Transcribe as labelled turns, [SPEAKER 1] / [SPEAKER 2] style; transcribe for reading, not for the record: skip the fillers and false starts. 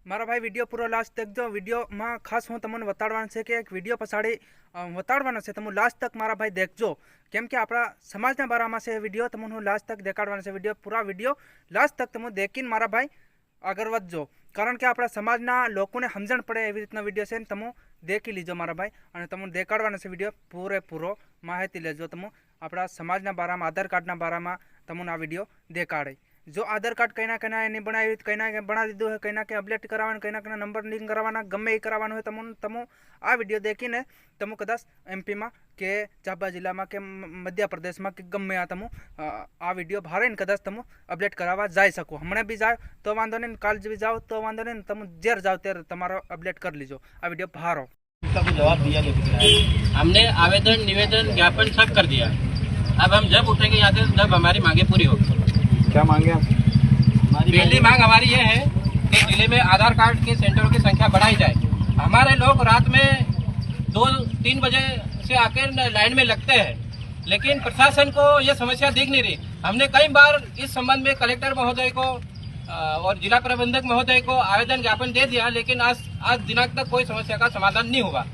[SPEAKER 1] મારા ભાઈ વિડીયો પૂરો લાસ્ટ તક જો વિડીયોમાં ખાસ હું તમને બતાડવાનું છે કે એક વિડીયો પછાડી બતાડવાનો છે તમે લાસ્ટ તક મારા ભાઈ દેખજો કેમ કે આપણા સમાજના બારામાં છે વિડીયો તમને હું લાસ્ટ તક દેખાડવાનો છે વિડીયો પૂરા વિડીયો લાસ્ટ તક તમે દેખીને મારા ભાઈ આગળ વધજો કારણ કે આપણા સમાજના લોકોને સમજણ પડે એવી રીતના વિડીયો છે ને તમે દેખી લીજો મારા ભાઈ અને તમને દેખાડવાનો છે વિડીયો પૂરેપૂરો માહિતી લેજો તમે આપણા સમાજના બારામાં આધાર કાર્ડના બારામાં તમને આ વિડીયો દેખાડે जो आधार कार्ड कहीं नहीं बनाई कहीं बना दीधु है कहीं अपडेट करावा कहीं नंबर लिंक करवाना गमे ए करवाना है तमो आ विडियो देखी ने तमो कदाच एमपी में के चांबा जिला में के मध्य प्रदेश में के गमे आ तमो आ विडियो भारे ने कदाच तमो अपडेट करावा जाई सको हमने भी जाओ तो वांधो नहीं काल भी जाओ तो वांधो नहीं तम जेर जाओ तेर तमारो अपडेट कर लीजो आ विडियो भारो
[SPEAKER 2] जवाब दिया हमने आवेदन निवेदन ज्ञापन सब कर दिया। अब हम जब उठेंगे यहाँ से जब हमारी मांगे पूरी होगी।
[SPEAKER 3] क्या मांगे आप?
[SPEAKER 2] पहली मांग हमारी ये है कि जिले में आधार कार्ड के सेंटरों की संख्या बढ़ाई जाए। हमारे लोग रात में 2-3 बजे से आकर लाइन में लगते हैं, लेकिन प्रशासन को ये समस्या दिख नहीं रही। हमने कई बार इस संबंध में कलेक्टर महोदय को और जिला प्रबंधक महोदय को आवेदन ज्ञापन दे दिया, लेकिन आज दिनांक तक कोई समस्या का समाधान नहीं हुआ।